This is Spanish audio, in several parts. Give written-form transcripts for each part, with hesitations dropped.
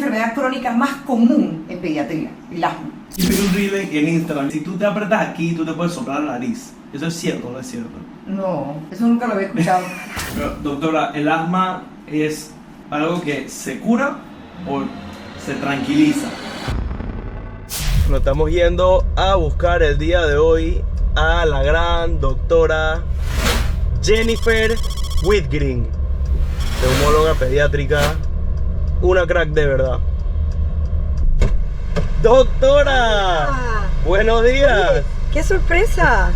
enfermedad crónica más común en pediatría, el asma. Y vi un reel en Instagram. Si tú te apretas aquí, tú te puedes soplar la nariz. ¿Eso es cierto o no es cierto? No, eso nunca lo había escuchado. Pero, doctora, ¿el asma es algo que se cura o se tranquiliza? Nos estamos yendo a buscar el día de hoy a la gran doctora Jennifer Whitgreen, neumóloga pediátrica, una crack de verdad. ¡Doctora! ¡Buenos días! ¡Qué sorpresa!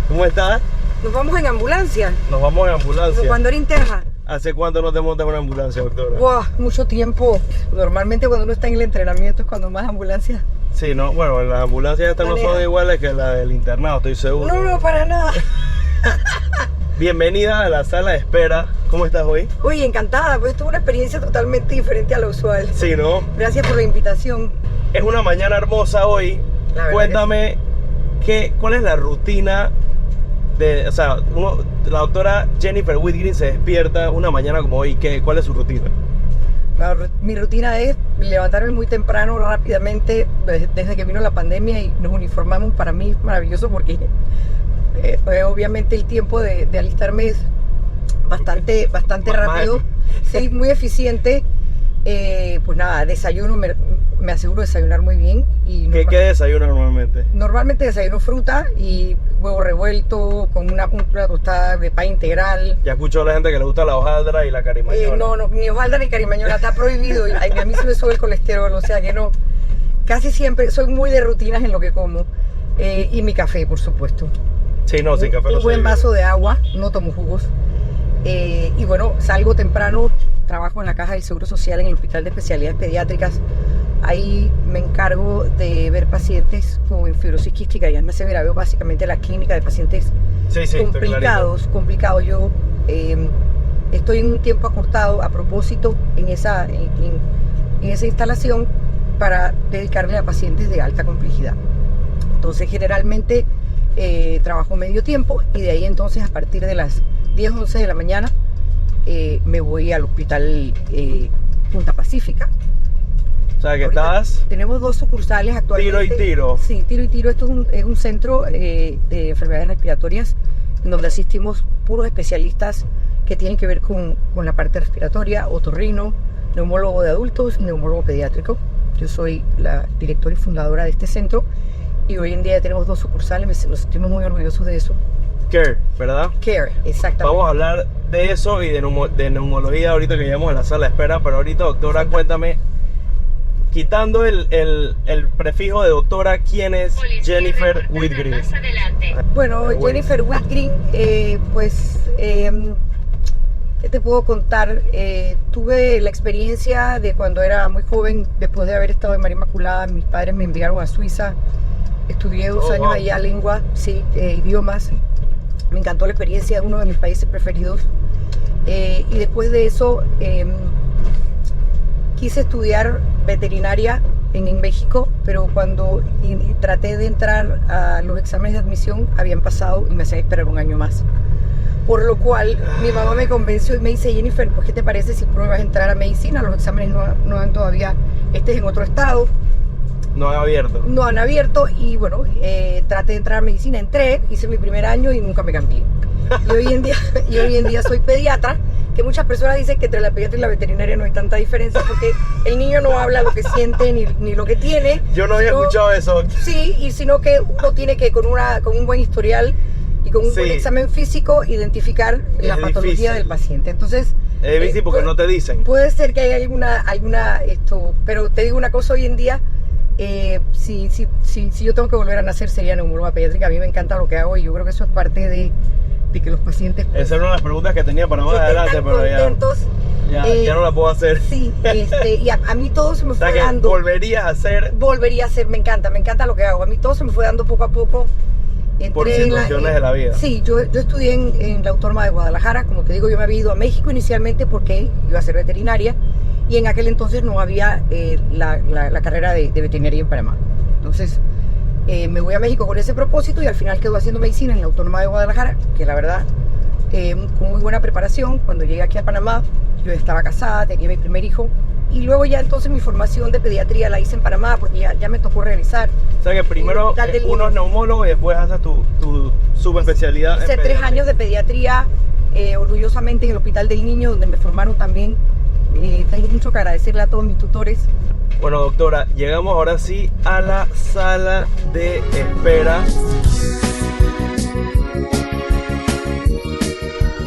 ¿Cómo estás? Nos vamos en ambulancia. Nos vamos en ambulancia. Como cuando era en Texas. ¿Hace cuánto no te montas en una ambulancia, doctora? ¡Wow! Mucho tiempo. Normalmente cuando uno está en el entrenamiento es cuando más ambulancias. Sí, no, bueno, las ambulancias estas no son iguales que las del internado, estoy seguro. No, para nada. Bienvenida a la sala de espera. ¿Cómo estás hoy? Uy, encantada, pues esto es una experiencia totalmente diferente a lo usual. Sí, ¿no? Gracias por la invitación. Es una mañana hermosa hoy. Cuéntame, ¿cuál es la rutina de, o sea, la doctora Jennifer Whitgreen se despierta una mañana como hoy? ¿Cuál es su rutina? Mi rutina es levantarme muy temprano, rápidamente, desde que vino la pandemia y nos uniformamos. Para mí es maravilloso porque obviamente el tiempo de alistarme es bastante rápido, sí, muy eficiente. Pues nada, desayuno, me aseguro de desayunar muy bien. Y ¿Qué desayunas normalmente? Normalmente desayuno fruta y huevo revuelto con una tostada de pan integral. Ya escucho a la gente que le gusta la hojaldra y la carimañola. No, ni hojaldra ni carimañola, está prohibido. A mí se me sube el colesterol, o sea que no. Casi siempre soy muy de rutinas en lo que como. Y mi café, por supuesto. Sí, no, sin café no. Un buen vaso de agua, no tomo jugos. Y bueno, salgo temprano, trabajo en la Caja del Seguro Social en el Hospital de Especialidades Pediátricas. Ahí me encargo de ver pacientes con fibrosis quística y asma severa. Veo básicamente la clínica de pacientes complicados. Yo estoy en un tiempo acortado a propósito en esa instalación para dedicarme a pacientes de alta complejidad. Entonces generalmente trabajo medio tiempo y de ahí entonces a partir de las 10 o 11 de la mañana me voy al hospital Punta Pacífica. O sea que tenemos 2 sucursales actualmente. Tiro y tiro. Sí, tiro y tiro. Esto es un centro de enfermedades respiratorias en donde asistimos puros especialistas que tienen que ver con la parte respiratoria, otorrino, neumólogo de adultos, neumólogo pediátrico. Yo soy la directora y fundadora de este centro y hoy en día tenemos 2 sucursales, nos sentimos muy orgullosos de eso. Care, ¿verdad? Care, exactamente. Vamos a hablar de eso y de neumología ahorita que llegamos a la sala de espera, pero ahorita, doctora, cuéntame, quitando el prefijo de doctora, ¿quién es Jennifer Whitgreen? Bueno, Jennifer Whitgreen, ¿qué te puedo contar? Tuve la experiencia de cuando era muy joven, después de haber estado en María Inmaculada, mis padres me enviaron a Suiza, estudié 2 años allá, lengua, idiomas. Me encantó la experiencia, uno de mis países preferidos. Y después de eso quise estudiar veterinaria en México, pero cuando traté de entrar a los exámenes de admisión habían pasado y me hacían esperar 1 año más. Por lo cual mi mamá me convenció y me dice: Jennifer, pues ¿qué te parece si pruebas a entrar a medicina? Los exámenes no han todavía, estés en otro estado. No han abierto. No han abierto y bueno, traté de entrar a medicina, entré, hice mi primer año y nunca me cambié. Y hoy en día soy pediatra, que muchas personas dicen que entre la pediatra y la veterinaria no hay tanta diferencia porque el niño no habla lo que siente ni lo que tiene. Yo no había escuchado eso. Sí, y sino que uno tiene que con un buen historial y con un buen examen físico identificar la patología del paciente. Entonces, es difícil porque no te dicen. Puede ser que haya alguna pero te digo una cosa, hoy en día si yo tengo que volver a nacer sería neumóloga pediátrica. A mí me encanta lo que hago y yo creo que eso es parte de que los pacientes esa era una de las preguntas que tenía para más adelante, pero ya no la puedo hacer. Sí, y a mí todo se me fue dando. Volvería a hacer, me encanta lo que hago. A mí todo se me fue dando poco a poco. Por situaciones de la vida. Sí, yo estudié en la Autónoma de Guadalajara. Como te digo, yo me había ido a México inicialmente porque iba a ser veterinaria y en aquel entonces no había la carrera de veterinaria en Panamá. Entonces me voy a México con ese propósito y al final quedo haciendo medicina en la Autónoma de Guadalajara, que la verdad, con muy buena preparación. Cuando llegué aquí a Panamá, yo estaba casada, tenía mi primer hijo y luego ya entonces mi formación de pediatría la hice en Panamá porque ya me tocó regresar. O sea que primero uno es neumólogo y después haces tu subespecialidad. Hice 3 años de pediatría, orgullosamente en el Hospital del Niño, donde me formaron también. Tengo mucho que agradecerle a todos mis tutores. Bueno, doctora, llegamos ahora sí a la sala de espera.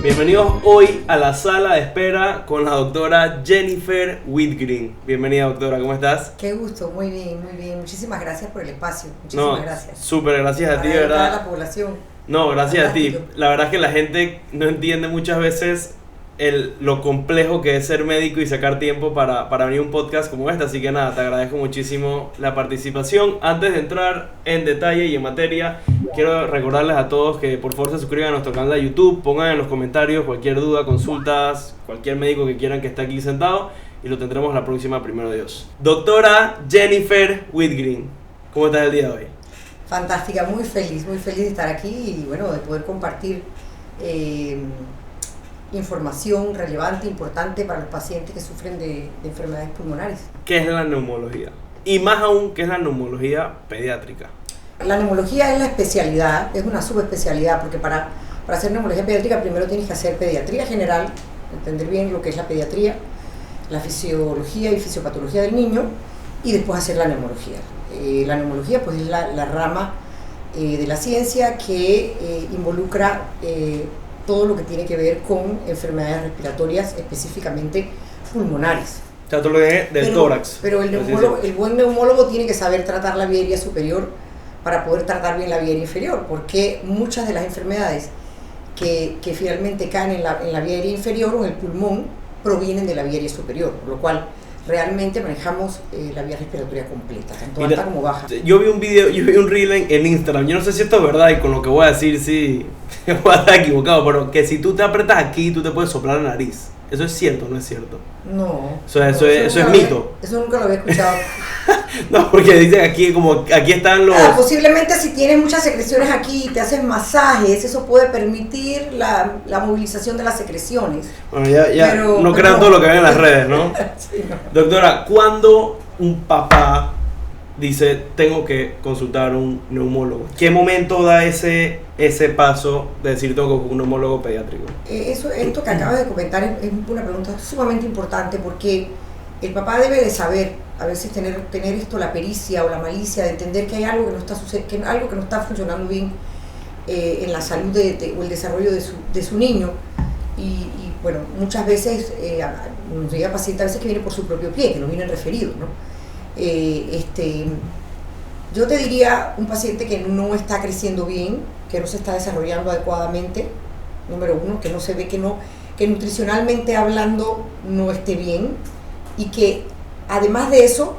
Bienvenidos hoy a la sala de espera con la doctora Jennifer Whitgreen. Bienvenida, doctora, ¿cómo estás? Qué gusto, muy bien, muy bien. Muchísimas gracias por el espacio. Muchísimas gracias. Súper gracias a ti, de ¿verdad? A la población. No, gracias Fantástico. a ti. La verdad es que la gente no entiende muchas veces lo complejo que es ser médico y sacar tiempo para venir a un podcast como este. Así que nada, te agradezco muchísimo la participación. Antes de entrar en detalle y en materia, quiero recordarles a todos que por favor se suscriban a nuestro canal de YouTube, pongan en los comentarios cualquier duda, consultas, cualquier médico que quieran que esté aquí sentado y lo tendremos la próxima, primero Dios. Doctora Jennifer Whitgreen, ¿cómo estás el día de hoy? Fantástica, muy feliz de estar aquí y bueno, de poder compartir información relevante, importante para los pacientes que sufren de enfermedades pulmonares. ¿Qué es la neumología? Y más aún, ¿qué es la neumología pediátrica? La neumología es la especialidad, es una subespecialidad, porque para hacer neumología pediátrica primero tienes que hacer pediatría general, entender bien lo que es la pediatría, la fisiología y fisiopatología del niño, y después hacer la neumología. La neumología pues es la rama de la ciencia que involucra todo lo que tiene que ver con enfermedades respiratorias, específicamente pulmonares. O sea, todo lo que es del tórax. Pero el buen neumólogo tiene que saber tratar la vía aérea superior para poder tratar bien la vía aérea inferior, porque muchas de las enfermedades que finalmente caen en la vía aérea inferior o en el pulmón provienen de la vía aérea superior, por lo cual realmente manejamos la vía respiratoria completa, tanto alta como baja. Yo vi un reel en Instagram, yo no sé si esto es verdad y con lo que voy a decir sí voy a estar equivocado, pero que si tú te apretas aquí, tú te puedes soplar la nariz. ¿Eso es cierto o no es cierto? No. Eso es mito. Eso nunca lo había escuchado. No, porque dicen aquí, como aquí están los... posiblemente si tienes muchas secreciones aquí y te haces masajes, eso puede permitir la movilización de las secreciones. Bueno, ya pero, no crean todo lo que ven en las redes, ¿no? Sí, no. Doctora, ¿cuándo un papá dice, tengo que consultar a un neumólogo? ¿Qué momento da ese paso de decir, tengo que un neumólogo pediátrico? Esto que acabas de comentar es una pregunta sumamente importante, porque el papá debe de saber, a veces tener esto, la pericia o la malicia de entender que hay algo que no está algo que no está funcionando bien en la salud o el desarrollo de su niño. Y bueno, muchas veces nos llega paciente a veces que viene por su propio pie, que nos vienen referidos, ¿no? Yo te diría un paciente que no está creciendo bien, que no se está desarrollando adecuadamente, número uno, que no se ve que nutricionalmente hablando no esté bien, y que además de eso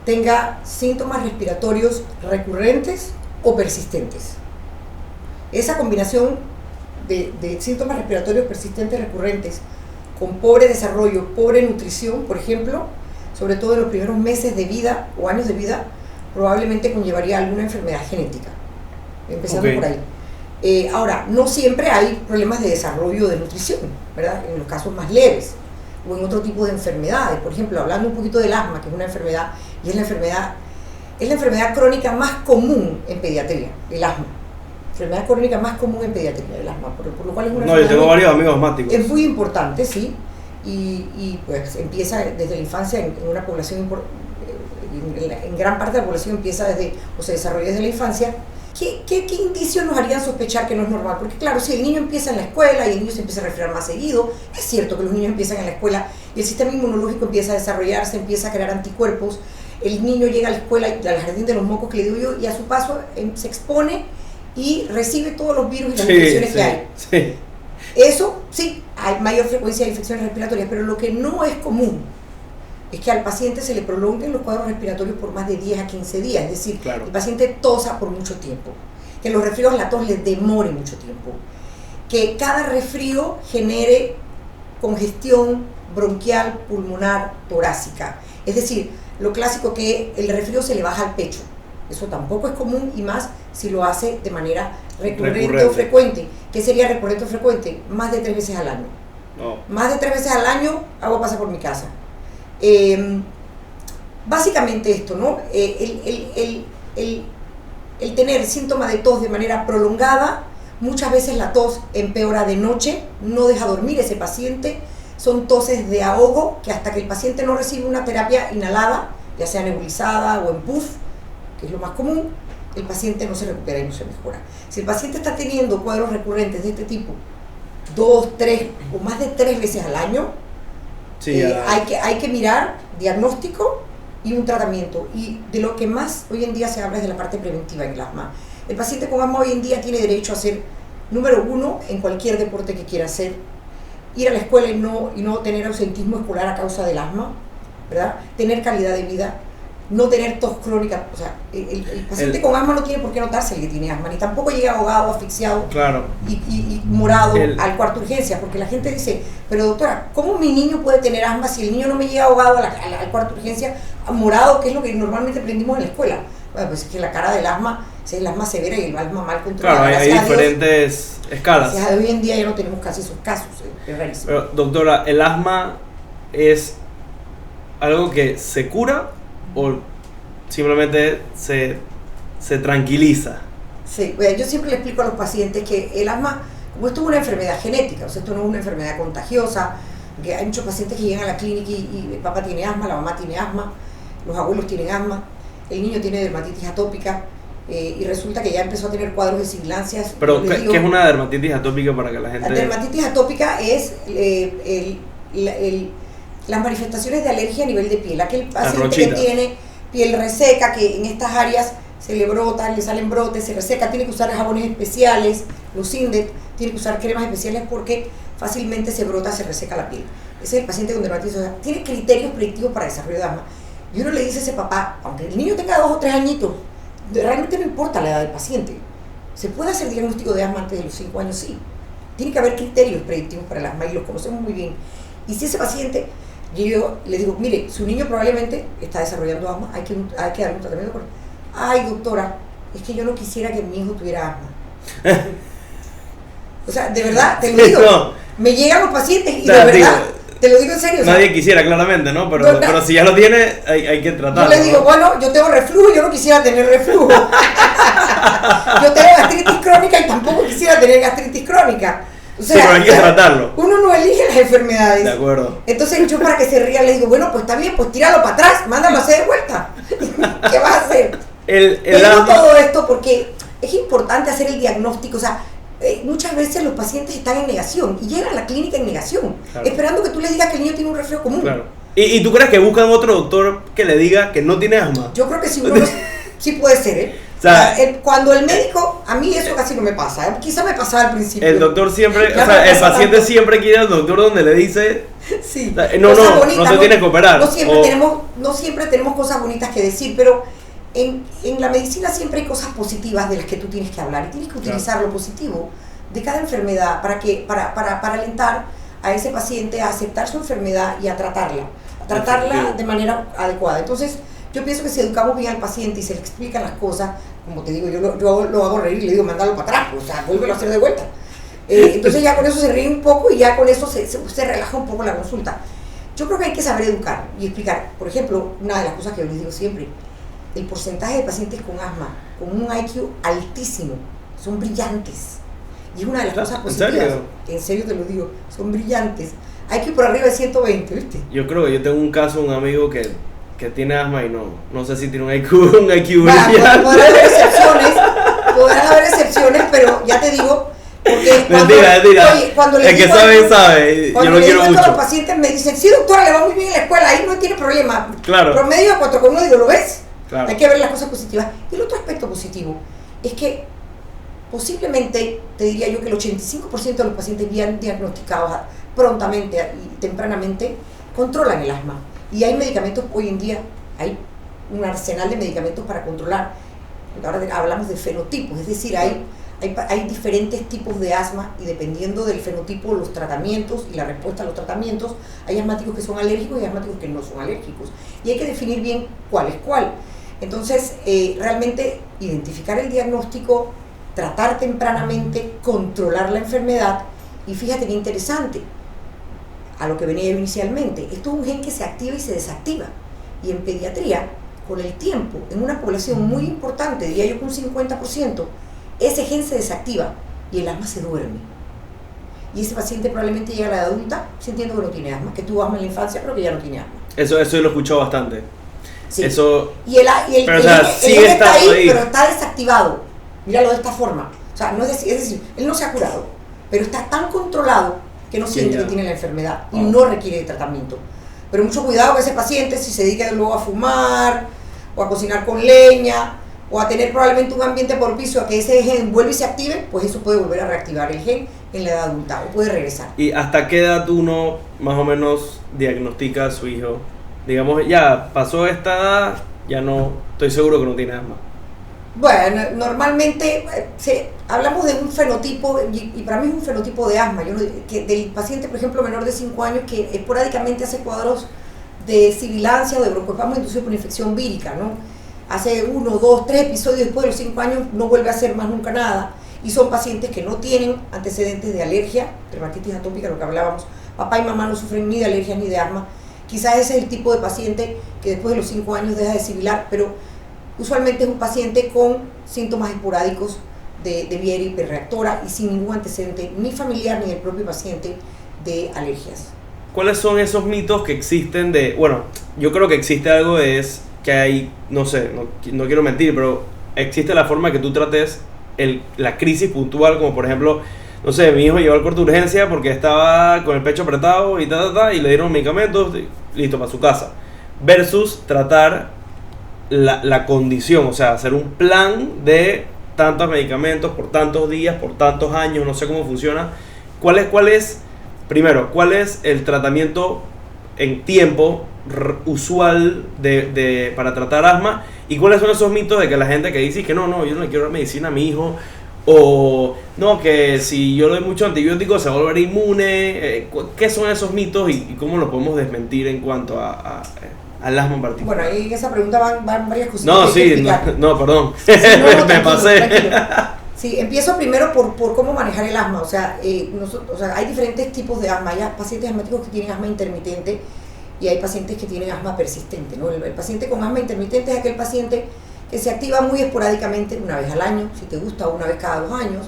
tenga síntomas respiratorios recurrentes o persistentes. Esa combinación de síntomas respiratorios persistentes recurrentes con pobre desarrollo, pobre nutrición, por ejemplo, sobre todo en los primeros meses de vida o años de vida, probablemente conllevaría alguna enfermedad genética, empezando por ahí. Ahora, no siempre hay problemas de desarrollo de nutrición, ¿verdad? En los casos más leves o en otro tipo de enfermedades. Por ejemplo, hablando un poquito del asma, que es una enfermedad, y es la enfermedad crónica más común en pediatría, el asma. Enfermedad crónica más común en pediatría, el asma, por lo cual es una yo tengo varios amigos asmáticos. Es muy importante, sí, y pues empieza desde la infancia en una población, en gran parte de la población empieza se desarrolla desde la infancia. ¿Qué indicios nos harían sospechar que no es normal? Porque claro, si el niño empieza en la escuela y el niño se empieza a resfriar más seguido, es cierto que los niños empiezan en la escuela y el sistema inmunológico empieza a desarrollarse, empieza a crear anticuerpos, el niño llega a la escuela, al jardín de los mocos que le digo yo, y a su paso se expone y recibe todos los virus y las infecciones que hay. Sí. Eso sí, hay mayor frecuencia de infecciones respiratorias, pero lo que no es común es que al paciente se le prolonguen los cuadros respiratorios por más de 10 a 15 días, es decir, claro, el paciente tosa por mucho tiempo, que los resfríos, la tos les demore mucho tiempo, que cada resfrío genere congestión bronquial, pulmonar, torácica, es decir, lo clásico que el resfrío se le baja al pecho. Eso tampoco es común, y más si lo hace de manera recurrente o frecuente. ¿Qué sería recurrente o frecuente? Más de 3 veces al año. No. Más de 3 veces al año, agua pasa por mi casa. Básicamente esto, ¿no? El tener síntomas de tos de manera prolongada, muchas veces la tos empeora de noche, no deja dormir ese paciente, son toses de ahogo que hasta que el paciente no recibe una terapia inhalada, ya sea nebulizada o en puff, que es lo más común, el paciente no se recupera y no se mejora. Si el paciente está teniendo cuadros recurrentes de este tipo 2, 3 o más de 3 veces al año, Sí, hay que mirar diagnóstico y un tratamiento. Y de lo que más hoy en día se habla es de la parte preventiva en el asma. El paciente con asma hoy en día tiene derecho a ser número 1 en cualquier deporte que quiera hacer, ir a la escuela y no tener ausentismo escolar a causa del asma, ¿verdad? Tener calidad de vida, no tener tos crónica. O sea, el paciente con asma no tiene por qué notarse el que tiene asma, ni tampoco llega ahogado, asfixiado claro. y morado al cuarto de urgencia, porque la gente dice, pero doctora, ¿cómo mi niño puede tener asma si el niño no me llega ahogado al cuarto de urgencia, morado, que es lo que normalmente aprendimos en la escuela? Bueno, pues es que la cara del asma es el asma severa y el asma mal controlada. Claro, hay diferentes escalas. Gracias a Dios, hoy en día ya no tenemos casi esos casos, es rarísimo. Pero, doctora, ¿el asma es algo que se cura o simplemente se tranquiliza? Sí, bueno, yo siempre le explico a los pacientes que el asma, como esto es una enfermedad genética, o sea, esto no es una enfermedad contagiosa, que hay muchos pacientes que llegan a la clínica y el papá tiene asma, la mamá tiene asma, los abuelos tienen asma, el niño tiene dermatitis atópica, y resulta que ya empezó a tener cuadros de sibilancias. Pero, ¿qué es una dermatitis atópica para que la gente...? La dermatitis atópica es las manifestaciones de alergia a nivel de piel. Aquel paciente que tiene piel reseca, que en estas áreas se le brota, le salen brotes, se reseca, tiene que usar jabones especiales, los Sindet, tiene que usar cremas especiales porque fácilmente se brota, se reseca la piel. Ese es el paciente con dermatitis. O sea, tiene criterios predictivos para desarrollo de asma. Y uno le dice a ese papá, aunque el niño tenga 2 o 3 añitos, realmente no importa la edad del paciente. Se puede hacer diagnóstico de asma antes de los 5 años, sí. Tiene que haber criterios predictivos para el asma y los conocemos muy bien. Y si ese paciente, yo le digo, mire, su niño probablemente está desarrollando asma, hay que darle un tratamiento. Ay, doctora, es que yo no quisiera que mi hijo tuviera asma. O sea, de verdad, te lo digo. No. Me llegan los pacientes y de verdad, te lo digo en serio. Nadie quisiera, claramente, ¿no? Pero si ya lo tiene, hay que tratarlo. Yo le digo, bueno, yo tengo reflujo, yo no quisiera tener reflujo. Yo tengo gastritis crónica y tampoco quisiera tener gastritis crónica. O sea, sí, pero hay que tratarlo. Uno no elige las enfermedades. De acuerdo. Entonces yo, para que se ría, le digo, bueno, pues está bien, pues tíralo para atrás, mándalo a hacer de vuelta. ¿Qué vas a hacer? Digo todo esto porque es importante hacer el diagnóstico. O sea, muchas veces los pacientes están en negación y llegan a la clínica en negación, claro, esperando que tú les digas que el niño tiene un resfriado común. Claro. ¿Y tú crees que buscan otro doctor que le diga que no tiene asma? Yo creo que sí, sí puede ser, ¿eh? O sea, cuando el médico, a mí eso casi no me pasa, quizá me pasaba al principio. El doctor siempre, o sea, el paciente siempre quiere al doctor donde le dice, sí, no se tiene que operar. No siempre tenemos cosas bonitas que decir, pero en la medicina siempre hay cosas positivas de las que tú tienes que hablar y tienes que utilizar lo positivo de cada enfermedad para alentar a ese paciente a aceptar su enfermedad y a tratarla de manera adecuada. Entonces, yo pienso que si educamos bien al paciente y se le explican las cosas, como te digo, yo lo hago reír y le digo, mándalo para atrás, o sea, vuélvelo a hacer de vuelta. Entonces ya con eso se ríe un poco y ya con eso se relaja un poco la consulta. Yo creo que hay que saber educar y explicar. Por ejemplo, una de las cosas que yo les digo siempre, el porcentaje de pacientes con asma, con un IQ altísimo, son brillantes. Y es una de las cosas positivas. ¿En serio? En serio te lo digo, son brillantes. IQ por arriba de 120, ¿viste? Yo creo que yo tengo un caso, un amigo que tiene asma y no sé si tiene un IQ brillante. Podrán haber excepciones, pero ya te digo, porque mentira. Oye, cuando le el que sabe, yo lo quiero mucho. Los pacientes me dicen, sí doctora, le va muy bien en la escuela, ahí no tiene problema. Claro. Promedio de 4,1, digo, ¿lo ves? Claro. Hay que ver las cosas positivas. Y el otro aspecto positivo es que posiblemente, te diría yo que el 85% de los pacientes bien diagnosticados prontamente y tempranamente controlan el asma. Y hay medicamentos, hoy en día hay un arsenal de medicamentos para controlar. Ahora hablamos de fenotipos, es decir, hay diferentes tipos de asma y dependiendo del fenotipo, los tratamientos y la respuesta a los tratamientos, hay asmáticos que son alérgicos y asmáticos que no son alérgicos. Y hay que definir bien cuál es cuál. Entonces, realmente identificar el diagnóstico, tratar tempranamente, controlar la enfermedad y fíjate qué interesante. a lo que venía yo inicialmente. Esto es un gen que se activa y se desactiva. Y en pediatría, con el tiempo, en una población muy importante, diría yo que un 50%, ese gen se desactiva y el asma se duerme. Y ese paciente probablemente llega a la edad adulta sintiendo que no tiene asma, que tuvo asma en la infancia, pero que ya no tiene asma. Eso yo lo he escuchado bastante. Sí. Eso... Pero o sea, el sigue gen está estando ahí, pero está desactivado. Míralo de esta forma. O sea, no es decir, él no se ha curado, pero está tan controlado que no siente que tiene la enfermedad y no requiere de tratamiento. Pero mucho cuidado con ese paciente si se dedica luego a fumar o a cocinar con leña o a tener probablemente un ambiente propicio a que ese gen vuelva y se active, pues eso puede volver a reactivar el gen en la edad adulta o puede regresar. ¿Y hasta qué edad uno más o menos diagnostica a su hijo? Digamos, ya pasó esta edad, ya no, estoy seguro que no tiene asma. Bueno, normalmente hablamos de un fenotipo, y para mí es un fenotipo de asma, que del paciente, por ejemplo, menor de 5 años, que esporádicamente hace cuadros de sibilancia o de broncoespasmo inducido por infección vírica, ¿no? Hace 1, 2, 3 episodios después de los 5 años, no vuelve a hacer más nunca nada, y son pacientes que no tienen antecedentes de alergia, dermatitis atópica, lo que hablábamos, papá y mamá no sufren ni de alergias ni de asma. Quizás ese es el tipo de paciente que después de los 5 años deja de sibilar, pero usualmente es un paciente con síntomas esporádicos de vía hiperreactora y sin ningún antecedente ni familiar ni del propio paciente de alergias. ¿Cuáles son esos mitos que existen de... Bueno, yo creo que existe algo es que hay, no sé, no quiero mentir, pero existe la forma que tú trates la crisis puntual, como por ejemplo, no sé, mi hijo llegó al cuarto de urgencia porque estaba con el pecho apretado y y le dieron medicamentos, y listo, para su casa. Versus tratar la condición, o sea, hacer un plan de tantos medicamentos por tantos días, por tantos años, no sé cómo funciona. ¿Cuál es el tratamiento en tiempo usual para tratar asma? ¿Y cuáles son esos mitos de que la gente que dice que no, yo no le quiero dar medicina a mi hijo? O no, que si yo le doy mucho antibiótico se va a volver inmune. ¿Qué son esos mitos y cómo lo podemos desmentir en cuanto al asma en particular? Bueno, ahí en esa pregunta van varias cosas. No, sí, no, perdón. Sí, no, me pasé. Tranquilo. Sí, empiezo primero por cómo manejar el asma. O sea, hay diferentes tipos de asma. Hay pacientes asmáticos que tienen asma intermitente y hay pacientes que tienen asma persistente, ¿no? El paciente con asma intermitente es aquel paciente que se activa muy esporádicamente, una vez al año, si te gusta, una vez cada 2 años,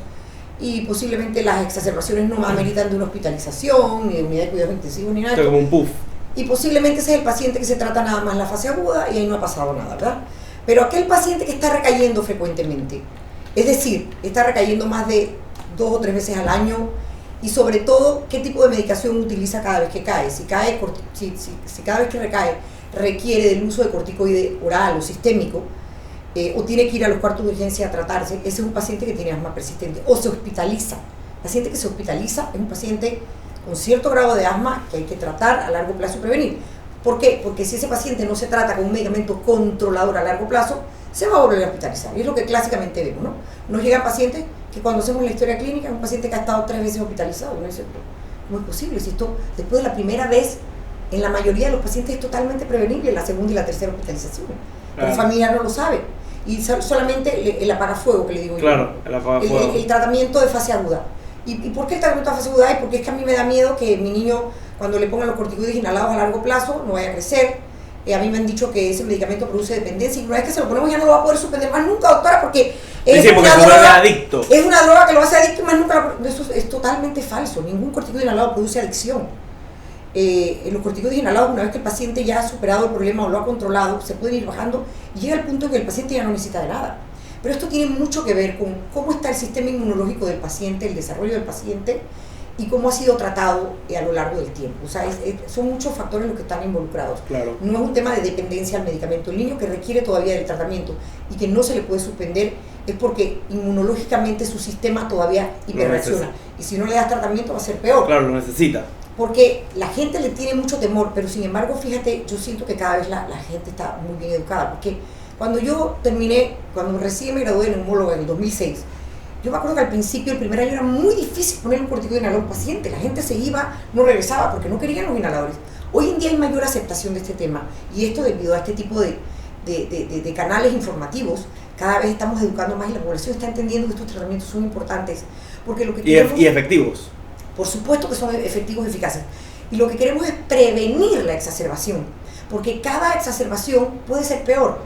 y posiblemente las exacerbaciones no ameritan de una hospitalización, ni de unidad de cuidados intensivos, ni nada. Esto es como un puff. Y posiblemente ese es el paciente que se trata nada más en la fase aguda y ahí no ha pasado nada, ¿verdad? Pero aquel paciente que está recayendo frecuentemente, es decir, está recayendo más de 2 o 3 veces al año, y sobre todo, ¿qué tipo de medicación utiliza cada vez que cae? Si cada vez que recae requiere del uso de corticoide oral o sistémico, o tiene que ir a los cuartos de urgencia a tratarse, ese es un paciente que tiene asma persistente, o se hospitaliza. El paciente que se hospitaliza es un paciente con cierto grado de asma que hay que tratar a largo plazo y prevenir. ¿Por qué? Porque si ese paciente no se trata con un medicamento controlador a largo plazo, se va a volver a hospitalizar. Y es lo que clásicamente vemos, ¿no? Nos llegan pacientes que cuando hacemos la historia clínica, es un paciente que ha estado 3 veces hospitalizado. Uno dice, ¿cómo es posible? Si esto, después de la primera vez, en la mayoría de los pacientes es totalmente prevenible, la segunda y la tercera hospitalización. Pero la familia no lo sabe. Y solamente el apagafuego, que le digo yo. Claro, el apagafuego. El tratamiento de fase aguda. ¿Y por qué el tratamiento de fase aguda? Porque es que a mí me da miedo que mi niño, cuando le pongan los corticoides inhalados a largo plazo, no vaya a crecer. A mí me han dicho que ese medicamento produce dependencia y una vez que se lo ponemos ya no lo va a poder suspender más nunca, doctora, porque es porque se vuelve adicto. Es una droga que lo hace adicto y más nunca. Eso es totalmente falso. Ningún corticoide inhalado produce adicción. Los corticoides inhalados, una vez que el paciente ya ha superado el problema o lo ha controlado, se pueden ir bajando y llega el punto en que el paciente ya no necesita de nada. Pero esto tiene mucho que ver con cómo está el sistema inmunológico del paciente, el desarrollo del paciente y cómo ha sido tratado a lo largo del tiempo. O sea, son muchos factores los que están involucrados. Claro. No es un tema de dependencia al medicamento. El niño que requiere todavía del tratamiento y que no se le puede suspender es porque inmunológicamente su sistema todavía hiperreacciona. Y si no le das tratamiento va a ser peor. Claro, lo necesita. Porque la gente le tiene mucho temor, pero sin embargo, fíjate, yo siento que cada vez la gente está muy bien educada. Porque cuando recién me gradué de neumóloga en el 2006, yo me acuerdo que al principio, el primer año, era muy difícil poner un corticoide inhalador a un paciente. La gente se iba, no regresaba porque no querían los inhaladores. Hoy en día hay mayor aceptación de este tema y esto debido a este tipo de canales informativos. Cada vez estamos educando más y la población está entendiendo que estos tratamientos son importantes. Porque lo que y efectivos. Por supuesto que son efectivos y eficaces. Y lo que queremos es prevenir la exacerbación, porque cada exacerbación puede ser peor.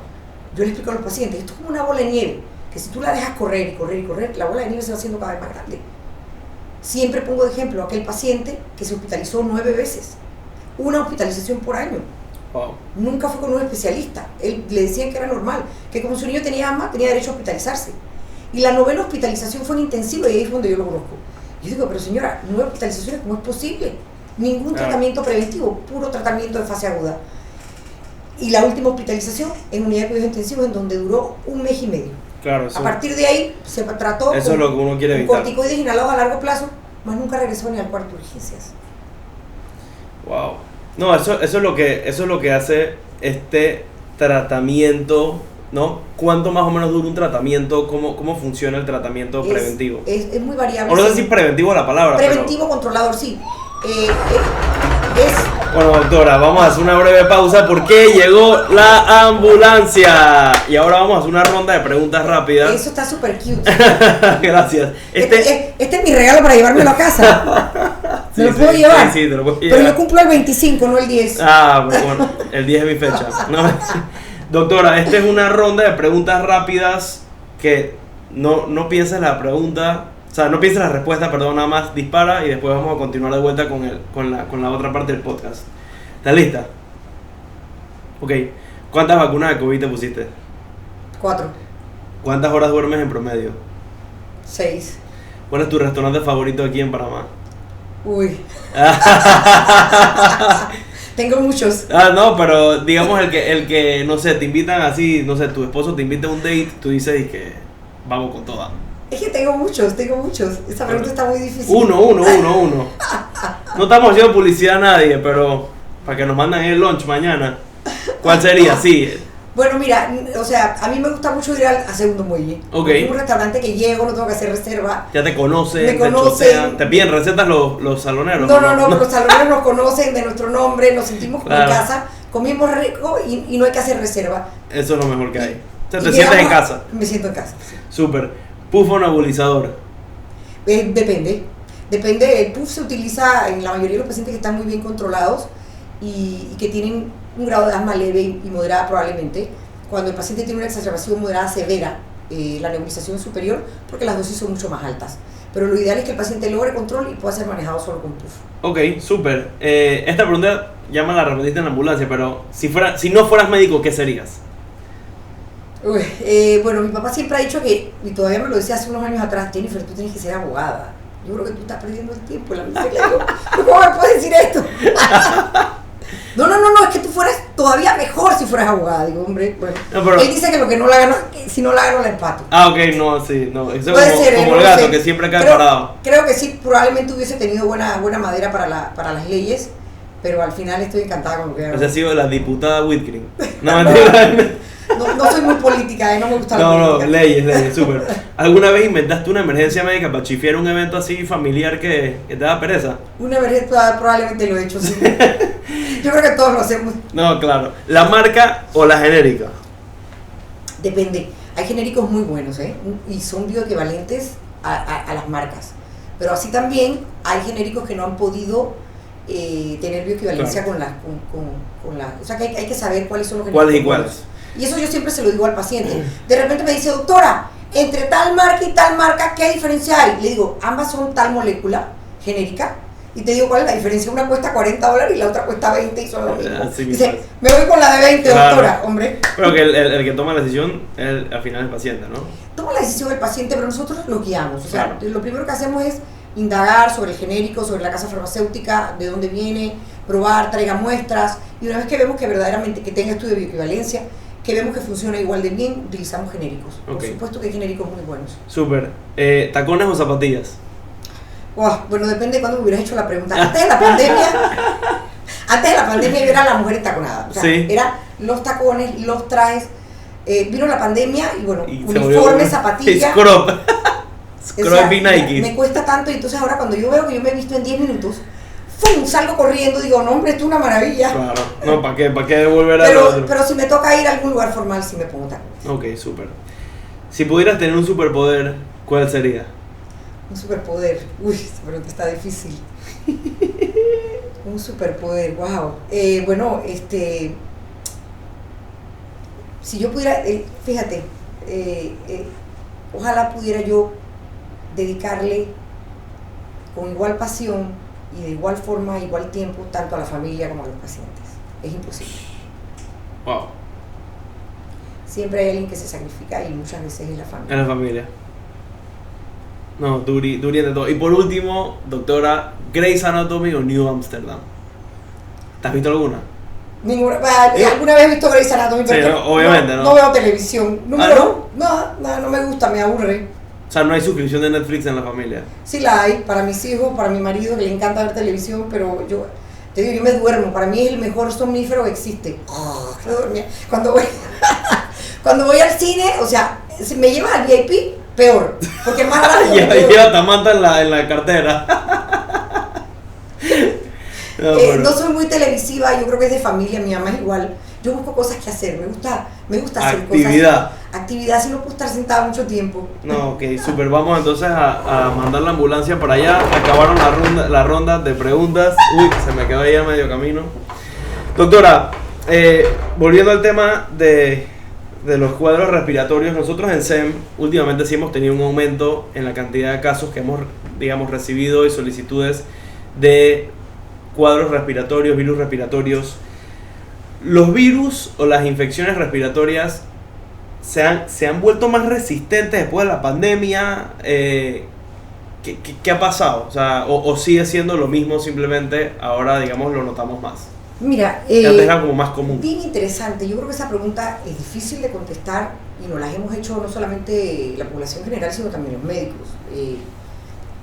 Yo le explico a los pacientes, esto es como una bola de nieve, que si tú la dejas correr y correr y correr, la bola de nieve se va haciendo cada vez más grande. Siempre pongo de ejemplo a aquel paciente que se hospitalizó 9 veces, una hospitalización por año. Wow. Nunca fue con un especialista. Él le decían que era normal, que como su niño tenía asma, tenía derecho a hospitalizarse. Y la 9ª hospitalización fue en intensivo y ahí es donde yo lo conozco. Yo digo, pero señora, 9 hospitalizaciones, ¿cómo es posible? Ningún tratamiento preventivo, puro tratamiento de fase aguda. Y la última hospitalización en unidad de cuidados intensivos, en donde duró 1 mes y medio. Claro, eso, a partir de ahí se trató eso es lo que uno quiere evitar. Corticoides inhalados a largo plazo, más nunca regresó ni al cuarto de urgencias. Wow. No, eso es lo que hace este tratamiento, ¿no? ¿Cuánto más o menos dura un tratamiento? ¿Cómo funciona el tratamiento preventivo? Es muy variable. O no sé si preventivo la palabra, preventivo, pero... controlador, sí. Bueno, doctora, vamos a hacer una breve pausa porque llegó la ambulancia. Y ahora vamos a hacer una ronda de preguntas rápidas. Eso está súper cute. Gracias. Este es mi regalo para llevármelo a casa. ¿Me lo puedo llevar? Sí, te lo puedo llevar. Pero yo cumplo el 25, no el 10. Ah, bueno, el 10 es mi fecha. No. Doctora, esta es una ronda de preguntas rápidas que no pienses la pregunta, o sea, no pienses la respuesta, perdón, nada más dispara y después vamos a continuar de vuelta con la otra parte del podcast. ¿Estás lista? Ok. ¿Cuántas vacunas de COVID te pusiste? 4. ¿Cuántas horas duermes en promedio? 6. ¿Cuál es tu restaurante favorito aquí en Panamá? Uy. Tengo muchos. No, pero digamos el que, no sé, te invitan así, no sé, tu esposo te invita a un date, tú dices que vamos con toda. Es que tengo muchos. Esta pregunta está muy difícil. Uno. No estamos haciendo publicidad a nadie, pero para que nos mandan el lunch mañana. ¿Cuál sería? Sí. Bueno, mira, o sea, a mí me gusta mucho ir a Segundo Muelle. Ok. Es un restaurante que llego, no tengo que hacer reserva. Ya te conocen, Me te conocen. chotean, te piden recetas los saloneros. No, los saloneros nos conocen de nuestro nombre, nos sentimos como en casa, comimos rico y no hay que hacer reserva. Eso es lo mejor que hay. O sea, Y te sientes en llegamos casa. Me siento en casa, sí. Súper. ¿Puff o nebulizador? Depende. El PUF se utiliza en la mayoría de los pacientes que están muy bien controlados y que tienen un grado de asma leve y moderada probablemente. Cuando el paciente tiene una exacerbación moderada severa, la nebulización es superior porque las dosis son mucho más altas. Pero lo ideal es que el paciente logre control y pueda ser manejado solo con PUF. Ok, súper. Esta pregunta ya me la repetiste en la ambulancia, pero si no fueras médico, ¿qué serías? Bueno, mi papá siempre ha dicho que, y todavía me lo decía hace unos años atrás, Jennifer, tú tienes que ser abogada. Yo creo que tú estás perdiendo el tiempo. La mente le digo, ¿cómo me puedes decir esto? No, es que tú fueras todavía mejor si fueras abogada. Digo, hombre, bueno. No, pero... Él dice que lo que no la gano, que si no la gano la empato. Ah, ok, no, sí, no. Eso Puede como, ser, como no el lo gato sé. que siempre cae parado. Creo que sí, probablemente hubiese tenido buena madera para las leyes, pero al final estoy encantada con lo que hago. O sea, ha sido la diputada Whitgreen. No, mentira. No soy muy política, no me gusta la política. No, leyes, súper. ¿Alguna vez inventaste una emergencia médica para chifiar un evento así familiar que te da pereza? Una vez probablemente lo he hecho, sí. Yo creo que todos lo hacemos. No, claro. ¿La marca o la genérica? Depende. Hay genéricos muy buenos, y son bioequivalentes a las marcas. Pero así también hay genéricos que no han podido tener bioequivalencia, claro, con la... O sea que hay que saber cuáles son los genéricos. ¿Cuáles y cuáles? Y eso yo siempre se lo digo al paciente. De repente me dice, doctora, entre tal marca y tal marca, ¿qué diferencia hay? Le digo, ambas son tal molécula genérica. Y te digo cuál es la diferencia. Una cuesta $40 y la otra cuesta 20 y son lo mismo. Dice, me voy con la de 20, claro, doctora, hombre. Pero que el que toma la decisión es al final el paciente, ¿no? Toma la decisión el paciente, pero nosotros lo guiamos. O sea, claro, lo primero que hacemos es indagar sobre el genérico, sobre la casa farmacéutica, de dónde viene, probar, traiga muestras. Y una vez que vemos que verdaderamente que tenga estudio de bioequivalencia, que vemos que funciona igual de bien, utilizamos genéricos. Por supuesto que hay genéricos muy buenos. Súper. ¿Tacones o zapatillas? Bueno, depende de cuándo me hubieras hecho la pregunta. Antes de la pandemia yo era la mujer entaconada. O sea, sí, era los tacones, los trajes. Vino la pandemia y bueno, uniforme, zapatillas. Scrub y Nike. Nike. Me cuesta tanto y entonces ahora cuando yo veo que yo me he visto en 10 minutos, ¡fum! Salgo corriendo, digo, no hombre, esto es una maravilla. Claro, no, ¿para qué devolver a pero si me toca ir a algún lugar formal, sí me pongo tacones. Ok, súper. Si pudieras tener un superpoder, ¿cuál sería? Un superpoder. Uy, esta pregunta está difícil. Un superpoder, wow. Bueno, si yo pudiera, fíjate, ojalá pudiera yo dedicarle con igual pasión y de igual forma, igual tiempo, tanto a la familia como a los pacientes. Es imposible. Wow. Siempre hay alguien que se sacrifica y muchas veces es la familia. En la familia. No, Duri de todo. Y por último, doctora, Grey's Anatomy o New Amsterdam. ¿Te has visto alguna? Ninguna. ¿Alguna vez he visto Grey's Anatomy? Sí, no, obviamente, ¿no? No veo televisión. ¿No? No me gusta, me aburre. O sea, no hay suscripción de Netflix en la familia. Sí la hay, para mis hijos, para mi marido, que le encanta ver televisión, pero yo me duermo. Para mí es el mejor somnífero que existe. Cuando voy al cine, o sea, si me llevas al VIP, peor, porque es más largo. Lleva Tamanta en la cartera. No soy muy televisiva, yo creo que es de familia, mi mamá es igual. Yo busco cosas que hacer, me gusta hacer cosas. Actividad, si no puedo estar sentada mucho tiempo. No, ok, súper. Vamos entonces a mandar la ambulancia para allá. Acabaron la ronda de preguntas. Uy, se me quedó ahí a medio camino. Doctora, volviendo al tema de los cuadros respiratorios, nosotros en SEM últimamente sí hemos tenido un aumento en la cantidad de casos que hemos, digamos, recibido y solicitudes de cuadros respiratorios, virus respiratorios. ¿Los virus o las infecciones respiratorias se han vuelto más resistentes después de la pandemia? ¿Qué ha pasado? O sea, o sigue siendo lo mismo, simplemente ahora, digamos, lo notamos más. Mira, antes era como más común. Bien interesante. Yo creo que esa pregunta es difícil de contestar y nos las hemos hecho no solamente la población general, sino también los médicos.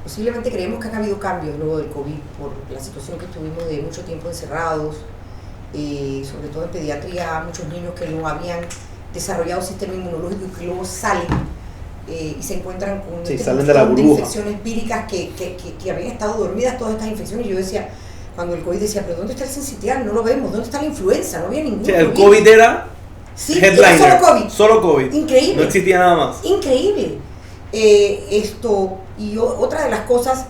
Posiblemente creemos que han habido cambios luego del COVID por la situación que tuvimos de mucho tiempo encerrados, sobre todo en pediatría, muchos niños que no habían desarrollado sistema inmunológico y que luego salen y se encuentran con salen de la burbuja. infecciones víricas que habían estado dormidas todas estas infecciones. Y yo decía, cuando el COVID decía, pero ¿dónde está el sincitial? No lo vemos. ¿Dónde está la influenza? No había ningún COVID. El COVID era headliner. Era solo COVID. Solo COVID. Increíble. No existía nada más. Increíble. Y otra de las cosas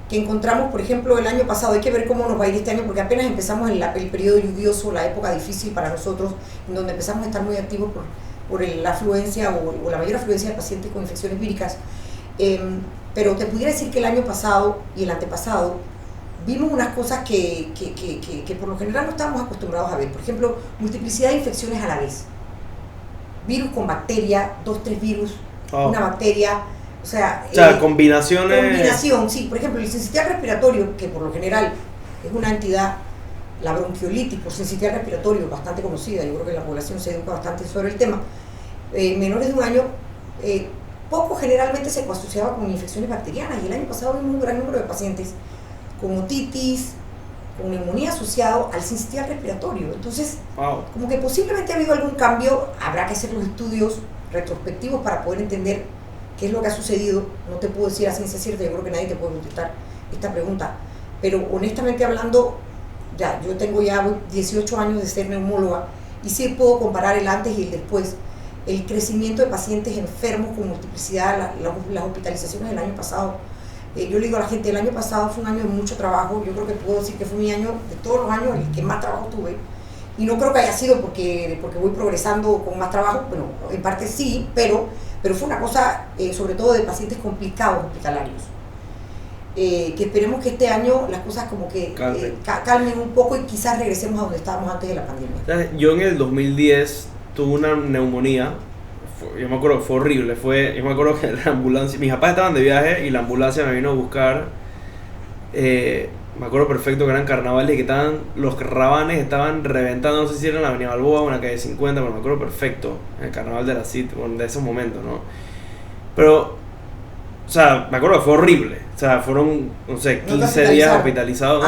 que encontramos, por ejemplo, el año pasado, hay que ver cómo nos va a ir este año, porque apenas empezamos el periodo lluvioso, la época difícil para nosotros, en donde empezamos a estar muy activos por la afluencia o la mayor afluencia de pacientes con infecciones víricas. Pero te pudiera decir que el año pasado y el antepasado vimos unas cosas que por lo general no estábamos acostumbrados a ver. Por ejemplo, multiplicidad de infecciones a la vez. Virus con bacteria, 2-3 virus, una bacteria. O sea, combinación, sí. Por ejemplo, el sincitial respiratorio, que por lo general es una entidad, la bronquiolitis por sincitial respiratorio, bastante conocida, yo creo que la población se educa bastante sobre el tema. Menores de un año, poco generalmente se asociaba con infecciones bacterianas, y el año pasado vimos un gran número de pacientes con otitis, con neumonía asociado al sincitial respiratorio. Entonces, como que posiblemente ha habido algún cambio, habrá que hacer los estudios retrospectivos para poder entender qué es lo que ha sucedido. No te puedo decir a ciencia cierta, yo creo que nadie te puede contestar esta pregunta, pero honestamente hablando, yo tengo ya 18 años de ser neumóloga y sí puedo comparar el antes y el después. El crecimiento de pacientes enfermos con multiplicidad, las hospitalizaciones del año pasado. Yo le digo a la gente, el año pasado fue un año de mucho trabajo. Yo creo que puedo decir que fue mi año, de todos los años, el que más trabajo tuve. Y no creo que haya sido porque voy progresando con más trabajo, bueno, en parte sí, pero fue una cosa, sobre todo de pacientes complicados hospitalarios. Que esperemos que este año las cosas como que calmen un poco y quizás regresemos a donde estábamos antes de la pandemia. Yo en el 2010 tuve una neumonía, yo me acuerdo que fue horrible, yo me acuerdo que la ambulancia, mis papás estaban de viaje y la ambulancia me vino a buscar, me acuerdo perfecto que eran carnavales y que los rabanes estaban reventando, no sé si era en la avenida Balboa o en la calle 50, pero me acuerdo perfecto, en el carnaval de la CIT, de esos momentos, ¿no? Pero, o sea, me acuerdo que fue horrible, o sea, fueron, no sé, 15 días hospitalizados,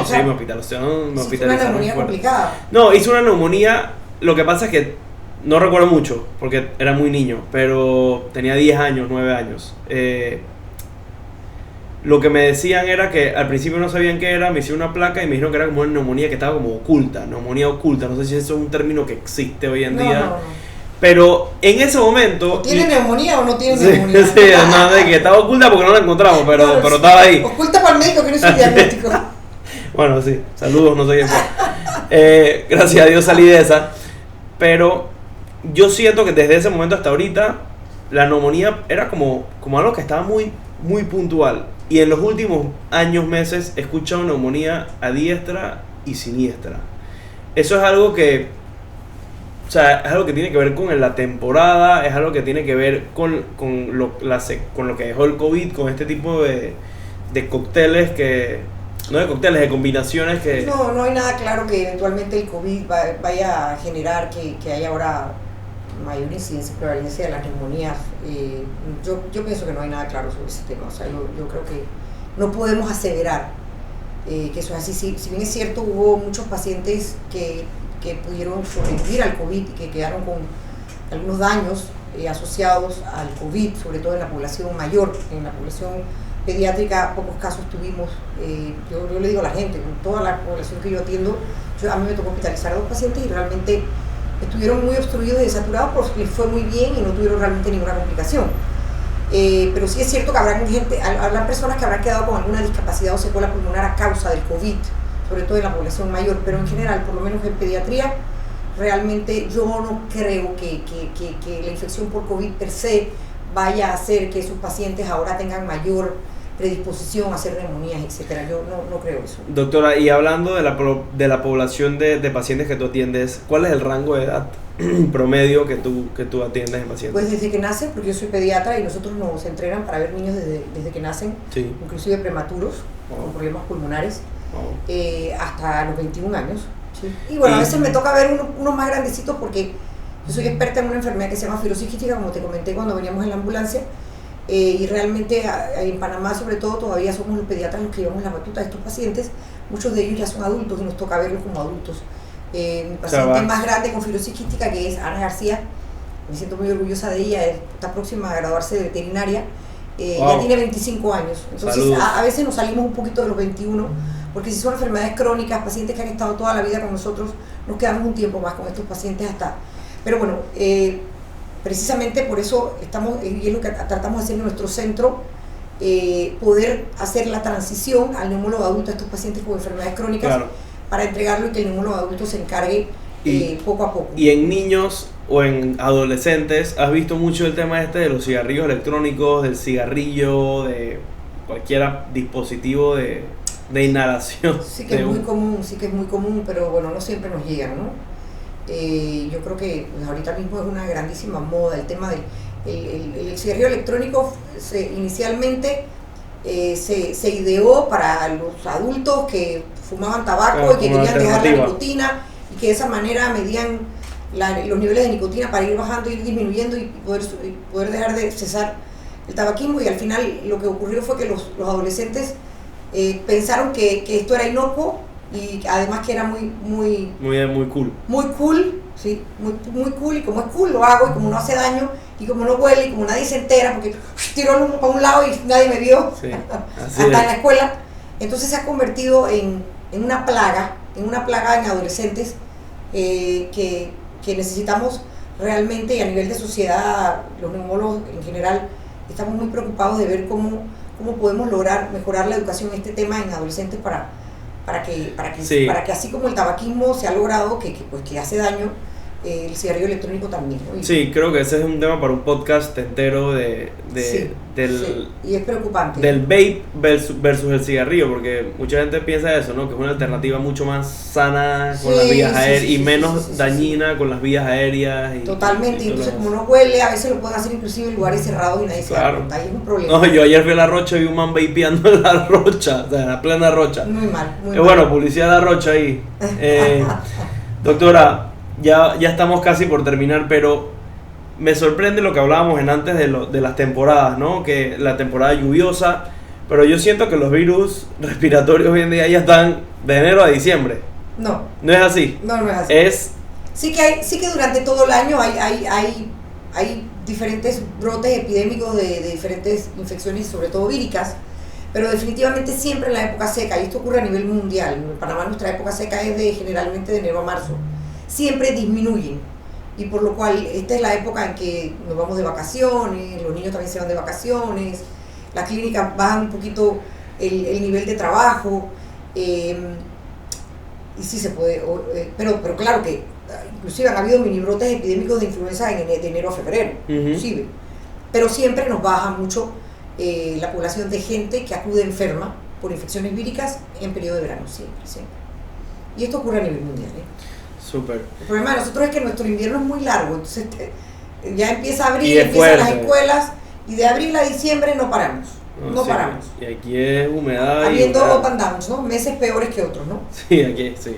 sí, me hospitalizaron. Sí, fue una neumonía complicada. No, hice una neumonía, lo que pasa es que no recuerdo mucho, porque era muy niño, pero tenía 10 años, 9 años. Lo que me decían era que al principio no sabían qué era, me hicieron una placa y me dijeron que era como una neumonía que estaba como oculta, neumonía oculta, no sé si eso es un término que existe hoy en día. Pero en ese momento... ¿Tiene neumonía o no tiene Sí, neumonía? sí, no, de que estaba oculta porque no la encontramos, pero estaba ahí. Oculta para el médico que no es un diagnóstico. Bueno, sí, saludos, no sé quién fue. Gracias a Dios salí de esa. Pero yo siento que desde ese momento hasta ahorita, la neumonía era como algo que estaba muy, muy puntual. Y en los últimos años, meses, he escuchado neumonía a diestra y siniestra. Eso es algo que, o sea, es algo que tiene que ver con la temporada, es algo que tiene que ver con lo que dejó el COVID, con este tipo de cócteles que, no de cócteles, de combinaciones que... No hay nada claro que eventualmente el COVID vaya a generar que haya ahora mayor incidencia y prevalencia de las neumonías. Yo pienso que no hay nada claro sobre ese tema. O sea, yo creo que no podemos aseverar que eso es así. Si bien es cierto, hubo muchos pacientes que pudieron sobrevivir al COVID y que quedaron con algunos daños asociados al COVID, sobre todo en la población mayor, en la población pediátrica, pocos casos tuvimos. Yo le digo a la gente, con toda la población que yo atiendo, a mí me tocó hospitalizar a 2 pacientes y realmente estuvieron muy obstruidos y desaturados porque les fue muy bien y no tuvieron realmente ninguna complicación. Pero sí es cierto que habrán personas que habrán quedado con alguna discapacidad o secuela pulmonar a causa del COVID, sobre todo en la población mayor, pero en general, por lo menos en pediatría, realmente yo no creo que la infección por COVID per se vaya a hacer que sus pacientes ahora tengan mayor predisposición a hacer neumonías, etcétera. Yo no creo eso. Doctora, y hablando de la población de pacientes que tú atiendes, ¿cuál es el rango de edad promedio que tú atiendes en pacientes? Pues desde que nacen, porque yo soy pediatra y nosotros nos entrenan para ver niños desde que nacen, sí, inclusive prematuros, con problemas pulmonares, hasta los 21 años. ¿Sí? Y bueno, a veces me toca ver unos más grandecitos porque yo soy experta en una enfermedad que se llama fibrosis quística, como te comenté cuando veníamos en la ambulancia, y realmente en Panamá sobre todo todavía somos los pediatras los que llevamos la batuta de estos pacientes. Muchos de ellos ya son adultos y nos toca verlos como adultos. Mi paciente más grande con fibrosis quística, que es Ana García, me siento muy orgullosa de ella, está próxima a graduarse de veterinaria, ya tiene 25 años, entonces a veces nos salimos un poquito de los 21, porque si son enfermedades crónicas, pacientes que han estado toda la vida con nosotros, nos quedamos un tiempo más con estos pacientes hasta, pero bueno, precisamente por eso estamos, y es lo que tratamos de hacer en nuestro centro, poder hacer la transición al neumólogo adulto a estos pacientes con enfermedades crónicas, claro, para entregarlo y que el neumólogo adulto se encargue poco a poco. Y en niños o en adolescentes, ¿has visto mucho el tema de los cigarrillos electrónicos, del cigarrillo, de cualquier dispositivo de inhalación? Sí que es muy común, pero bueno, no siempre nos llegan, ¿no? Yo creo que pues, ahorita mismo es una grandísima moda el tema del el cigarrillo electrónico. Inicialmente se ideó para los adultos que fumaban tabaco, claro, y que querían dejar la nicotina y que de esa manera medían los niveles de nicotina para ir bajando, ir disminuyendo y poder dejar de cesar el tabaquismo. Y al final lo que ocurrió fue que los adolescentes pensaron que esto era inocuo y además que era muy cool, sí, muy cool, y como es cool lo hago, y como no hace daño, y como no huele, y como nadie se entera, porque tiró el humo para un lado y nadie me vio, sí, hasta en la escuela. Entonces se ha convertido en una plaga en adolescentes que necesitamos realmente, y a nivel de sociedad, los neumólogos en general, estamos muy preocupados de ver cómo podemos lograr mejorar la educación en este tema en adolescentes para que así como el tabaquismo se ha logrado que hace daño, el cigarrillo electrónico también, ¿no? Sí, creo que ese es un tema para un podcast entero y es preocupante. Del vape versus el cigarrillo, porque mucha gente piensa eso, ¿no? Que es una alternativa mucho más sana con las vías aéreas y menos dañina con las vías aéreas. Totalmente, y entonces como no huele, a veces lo pueden hacer inclusive en lugares cerrados y nadie se da cuenta, y es un problema. No, yo ayer fui a La Rocha y vi un man vapeando en La Rocha, o sea, en la plena Rocha. Muy mal. Bueno, publicidad de La Rocha ahí. Doctora, ya estamos casi por terminar, pero me sorprende lo que hablábamos antes de las temporadas, ¿no? Que la temporada lluviosa, pero yo siento que los virus respiratorios hoy en día ya están de enero a diciembre. No. ¿No es así? No es así. Sí que durante todo el año hay diferentes brotes epidémicos de diferentes infecciones, sobre todo víricas, pero definitivamente siempre en la época seca, y esto ocurre a nivel mundial. En Panamá nuestra época seca es generalmente de enero a marzo. Siempre disminuyen. y por lo cual esta es la época en que nos vamos de vacaciones, los niños también se van de vacaciones, la clínica baja un poquito el nivel de trabajo, y sí se puede, pero claro que inclusive han habido mini brotes epidémicos de influenza de enero a febrero, inclusive, pero siempre nos baja mucho la población de gente que acude enferma por infecciones víricas en periodo de verano, siempre. Y esto ocurre a nivel mundial. Súper. El problema de nosotros es que nuestro invierno es muy largo, entonces ya empieza abril, Y es empiezan las fuerte. escuelas, y de abril a diciembre no paramos, no Sí. paramos. Y aquí es humedad. Habiendo y humedad. up and downs, ¿no? Meses peores que otros, ¿no? Sí, aquí, sí,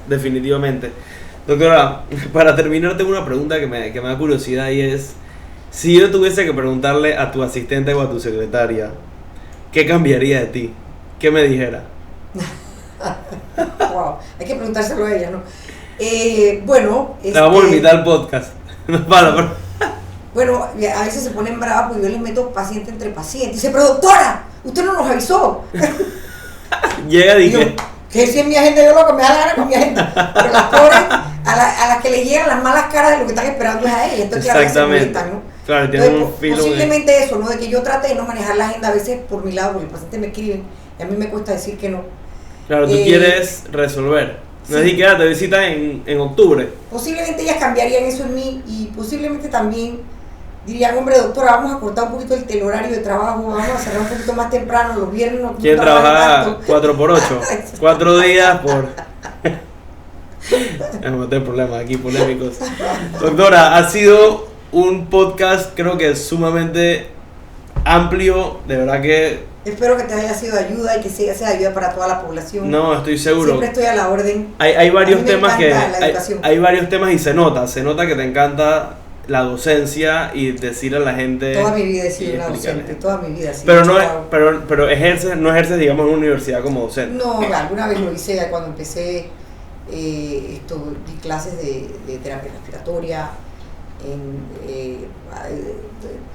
definitivamente. Doctora, para terminar tengo una pregunta que me da curiosidad y es, si yo tuviese que preguntarle a tu asistente o a tu secretaria, ¿qué cambiaría de ti? ¿Qué me dijera? Wow, hay que preguntárselo a ella, ¿no? Bueno, La vamos a invitar al podcast. bueno, a veces se ponen bravas porque yo les meto paciente entre pacientes. Dice, pero doctora, usted no nos avisó. Llega y Digo, dije, que si es mi agenda, yo lo que me da la gana con mi agenda. Pero las pobres, a las que le llegan las malas caras de lo que están esperando es a ella. Entonces, claro, se molestan, ¿no? Claro, tiene un Entonces, filo. posiblemente eso, ¿no? De que yo trate de no manejar la agenda a veces por mi lado, porque el paciente me escribe y a mí me cuesta decir que no. Claro, tú quieres resolver. No es Sí. ni que te visita en octubre. Posiblemente ellas cambiarían eso en mí y posiblemente también dirían, hombre, doctora, vamos a cortar un poquito el horario de trabajo, vamos a cerrar un poquito más temprano, los viernes no Quieren trabajar 4x8, 4 días por... Vamos a meter problemas aquí polémicos. Doctora, ha sido un podcast creo que sumamente amplio, de verdad que... Espero que te haya sido de ayuda y que sea de ayuda para toda la población. No, estoy seguro. Siempre estoy a la orden. Hay varios A mí me temas que... encanta la educación. Hay varios temas y se nota que te encanta la docencia y decir a la gente... Toda mi vida he y sido una explicarle. docente, toda mi vida. Sí, Pero he no, hecho- pero no ejerces, digamos, en una universidad como docente. No, alguna vez lo hice cuando empecé, di clases de terapia respiratoria,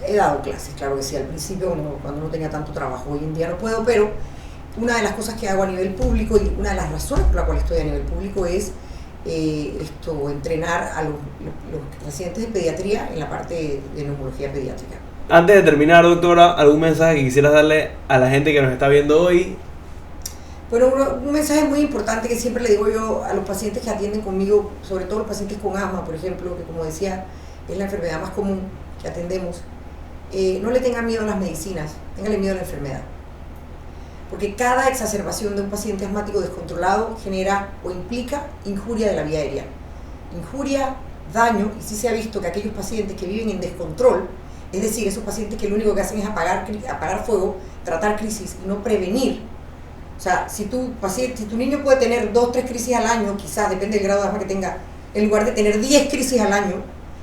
he dado clases, claro que sí, al principio cuando no tenía tanto trabajo, hoy en día no puedo, pero una de las cosas que hago a nivel público y una de las razones por la cual estoy a nivel público es entrenar a los residentes de pediatría en la parte de neumología pediátrica. Antes de terminar, doctora, ¿algún mensaje que quisieras darle a la gente que nos está viendo hoy? Bueno, un mensaje muy importante que siempre le digo yo a los pacientes que atienden conmigo, sobre todo los pacientes con asma, por ejemplo, que como decía, es la enfermedad más común que atendemos, no le tengan miedo a las medicinas, ténganle miedo a la enfermedad. Porque cada exacerbación de un paciente asmático descontrolado genera o implica injuria de la vía aérea. Injuria, daño, y sí se ha visto que aquellos pacientes que viven en descontrol, es decir, esos pacientes que lo único que hacen es apagar fuego, tratar crisis y no prevenir. O sea, si tu niño puede tener 2 o 3 crisis al año, quizás, depende del grado de asma que tenga, en lugar de tener 10 crisis al año,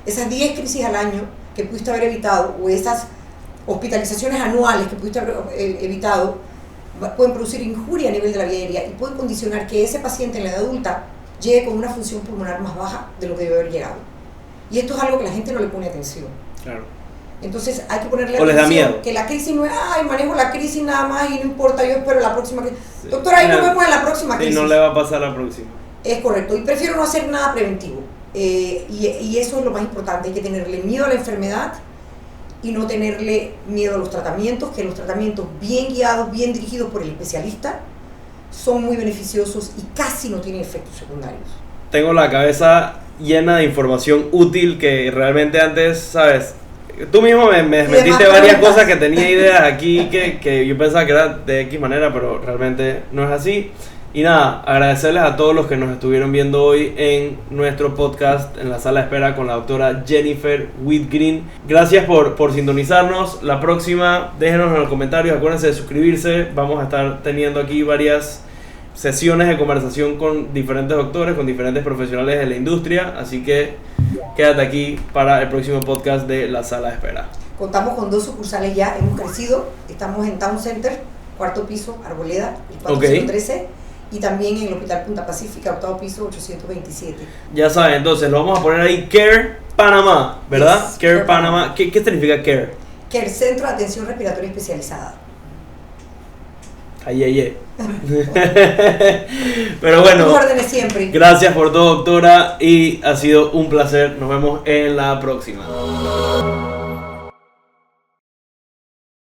esas 10 crisis al año que pudiste haber evitado, o esas hospitalizaciones anuales que pudiste haber evitado, pueden producir injuria a nivel de la vía aérea y pueden condicionar que ese paciente en la edad adulta llegue con una función pulmonar más baja de lo que debe haber llegado. Y esto es algo que la gente no le pone atención. Claro. Entonces hay que ponerle O les da atención, miedo. que la crisis no es, ay, manejo la crisis nada más y no importa, yo espero la próxima crisis. Sí. Doctora, ahí nos Mira, vemos en la próxima Y crisis. no le va a pasar la próxima. Es correcto, y prefiero no hacer nada preventivo. Y eso es lo más importante, hay que tenerle miedo a la enfermedad y no tenerle miedo a los tratamientos, que los tratamientos bien guiados, bien dirigidos por el especialista, son muy beneficiosos y casi no tienen efectos secundarios. Tengo la cabeza llena de información útil que realmente antes, ¿sabes? Tú mismo me desmentiste demás varias preguntas. cosas que tenía ideas aquí que yo pensaba que era de X manera, pero realmente no es así. Y nada, agradecerles a todos los que nos estuvieron viendo hoy en nuestro podcast en la sala de espera con la doctora Jennifer Whitgreen. Gracias por sintonizarnos. La próxima, déjenos en los comentarios, acuérdense de suscribirse. Vamos a estar teniendo aquí varias sesiones de conversación con diferentes doctores, con diferentes profesionales de la industria. Así que quédate aquí para el próximo podcast de la sala de espera. Contamos con 2 sucursales ya, hemos crecido, estamos en Town Center, 4º piso, Arboleda, el 413, y también en el Hospital Punta Pacífica, 8º piso, 827. Ya saben, entonces lo vamos a poner ahí, Care Panamá, ¿verdad? Yes, Care Care Panamá. ¿Qué significa Care? Que el Centro de Atención Respiratoria Especializada. Ay, ay, ay. Pero bueno, Tus órdenes siempre. gracias por todo, doctora, y ha sido un placer. Nos vemos en la próxima.